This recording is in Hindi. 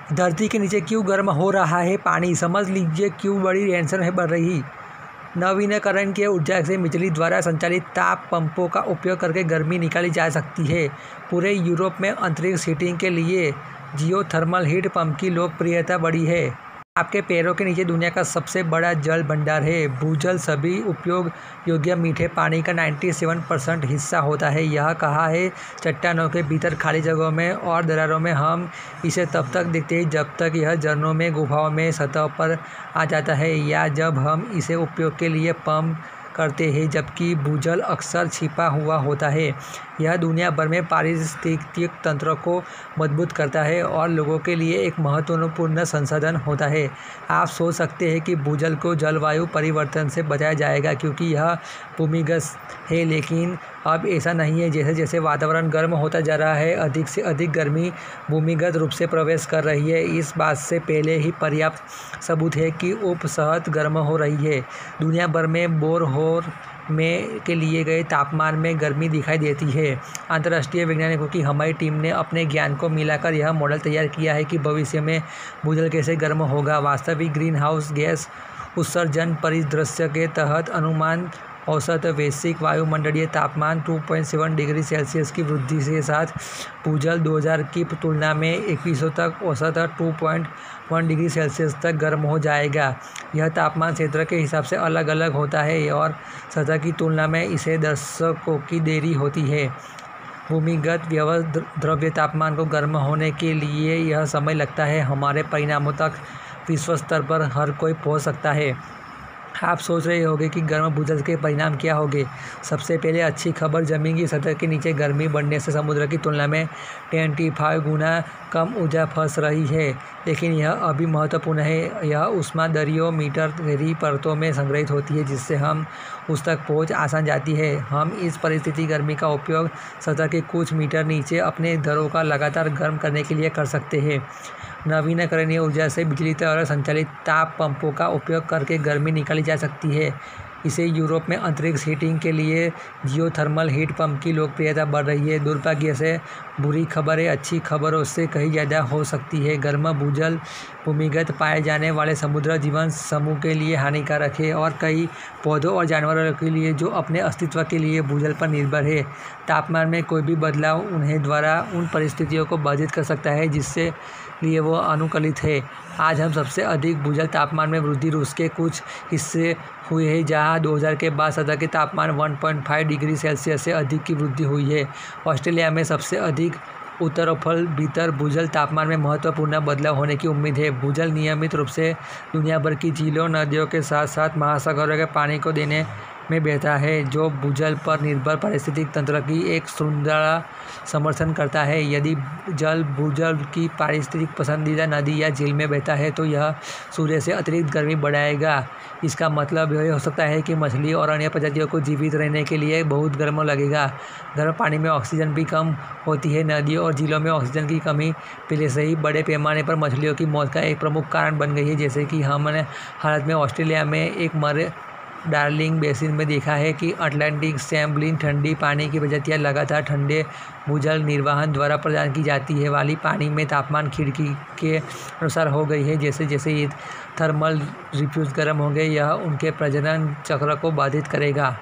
धरती के नीचे क्यों गर्म हो रहा है पानी, समझ लीजिए क्यों बड़ी टेंशन है बढ़ रही। नवीकरणीय ऊर्जा से बिजली द्वारा संचालित ताप पंपों का उपयोग करके गर्मी निकाली जा सकती है। पूरे यूरोप में अंतरिक्ष हीटिंग के लिए जियोथर्मल हीट पंप की लोकप्रियता बढ़ी है। आपके पैरों के नीचे दुनिया का सबसे बड़ा जल भंडार है। भूजल सभी उपयोग योग्य मीठे पानी का 97% हिस्सा होता है। यह कहा है चट्टानों के भीतर खाली जगहों में और दरारों में हम इसे तब तक देखते हैं जब तक यह झरनों में, गुफाओं में सतह पर आ जाता है या जब हम इसे उपयोग के लिए पंप करते हैं, जबकि भूजल अक्सर छिपा हुआ होता है। यह दुनिया भर में पारिस्थितिक तंत्र को मजबूत करता है और लोगों के लिए एक महत्वपूर्ण संसाधन होता है। आप सोच सकते हैं कि भूजल को जलवायु परिवर्तन से बचाया जाएगा क्योंकि यह भूमिगत है, लेकिन अब ऐसा नहीं है। जैसे जैसे वातावरण गर्म होता जा रहा है, अधिक से अधिक गर्मी भूमिगत रूप से प्रवेश कर रही है। इस बात से पहले ही पर्याप्त सबूत है कि उपसतह गर्म हो रही है। दुनिया भर में बोरहोल में के लिए गए तापमान में गर्मी दिखाई देती है। अंतर्राष्ट्रीय वैज्ञानिकों की हमारी टीम ने अपने ज्ञान को मिलाकर यह मॉडल तैयार किया है कि भविष्य में भूजल कैसे गर्म होगा। वास्तविक ग्रीन हाउस गैस उत्सर्जन परिदृश्य के तहत अनुमान औसत वैश्विक वायुमंडलीय तापमान 2.7 डिग्री सेल्सियस की वृद्धि के साथ भूजल 2000 की तुलना में 2100 तक औसत 2.1 डिग्री सेल्सियस तक गर्म हो जाएगा। यह तापमान क्षेत्र के हिसाब से अलग अलग होता है और सतह की तुलना में इसे दशकों की देरी होती है। भूमिगत द्रव्य तापमान को गर्म होने के लिए यह समय लगता है। हमारे परिणामों तक विश्व स्तर पर हर कोई पहुंच सकता है। आप सोच रहे होंगे कि गर्म भूजल के परिणाम क्या होंगे। सबसे पहले अच्छी खबर, जमीन की सतह के नीचे गर्मी बढ़ने से समुद्र की तुलना में 25 गुना कम ऊर्जा फंस रही है। लेकिन यह अभी महत्वपूर्ण है, यह ऊष्मा दरियों मीटर गहरी परतों में संग्रहित होती है जिससे हम उस तक पहुँच आसान जाती है। हम इस परिस्थिति गर्मी का उपयोग सतह के कुछ मीटर नीचे अपने घरों का लगातार गर्म करने के लिए कर सकते हैं। नवीकरणीय ऊर्जा से बिजली द्वारा संचालित ताप पंपों का उपयोग करके गर्मी निकाली जा सकती है। इसे यूरोप में अंतरिक्ष हीटिंग के लिए जियोथर्मल हीट पंप की लोकप्रियता बढ़ रही है। दुर्भाग्य से बुरी खबरें अच्छी खबरों से कहीं ज़्यादा हो सकती है। गर्म भूजल भूमिगत पाए जाने वाले समुद्र जीवन समूह के लिए हानिकारक है और कई पौधों और जानवरों के लिए जो अपने अस्तित्व के लिए भूजल पर निर्भर है। तापमान में कोई भी बदलाव उन्हें द्वारा उन परिस्थितियों को बाधित कर सकता है जिससे लिए वो अनुकूलित है। आज हम सबसे अधिक भूजल तापमान में वृद्धि रूस के कुछ हिस्से हुई है जहां 2000 के बाद सतह के तापमान 1.5 डिग्री सेल्सियस से अधिक की वृद्धि हुई है। ऑस्ट्रेलिया में सबसे अधिक उत्तरोत्तर भीतर भूजल तापमान में महत्वपूर्ण बदलाव होने की उम्मीद है। भूजल नियमित रूप से दुनिया भर की झीलों, नदियों के साथ साथ महासागरों के पानी को देने में बहता है, जो भूजल पर निर्भर पारिस्थितिक तंत्र की एक श्रृंखला समर्थन करता है। यदि जल भूजल की पारिस्थितिक पसंदीदा नदी या झील में बहता है तो यह सूर्य से अतिरिक्त गर्मी बढ़ाएगा। इसका मतलब यह हो सकता है कि मछली और अन्य प्रजातियों को जीवित रहने के लिए बहुत गर्म लगेगा। गर्म पानी में ऑक्सीजन भी कम होती है। नदियों और झीलों में ऑक्सीजन की कमी पहले से ही बड़े पैमाने पर मछलियों की मौत का एक प्रमुख कारण बन गई है। जैसे कि हमने हालत में ऑस्ट्रेलिया में एक डार्लिंग बेसिन में देखा है कि अटलांटिक सैम्बलिन ठंडी पानी की प्रजातियां लगातार ठंडे भूजल निर्वहन द्वारा प्रदान की जाती है वाली पानी में तापमान खिड़की के अनुसार हो गई है। जैसे जैसे ये थर्मल रिफ्यूज गर्म होंगे यह उनके प्रजनन चक्र को बाधित करेगा।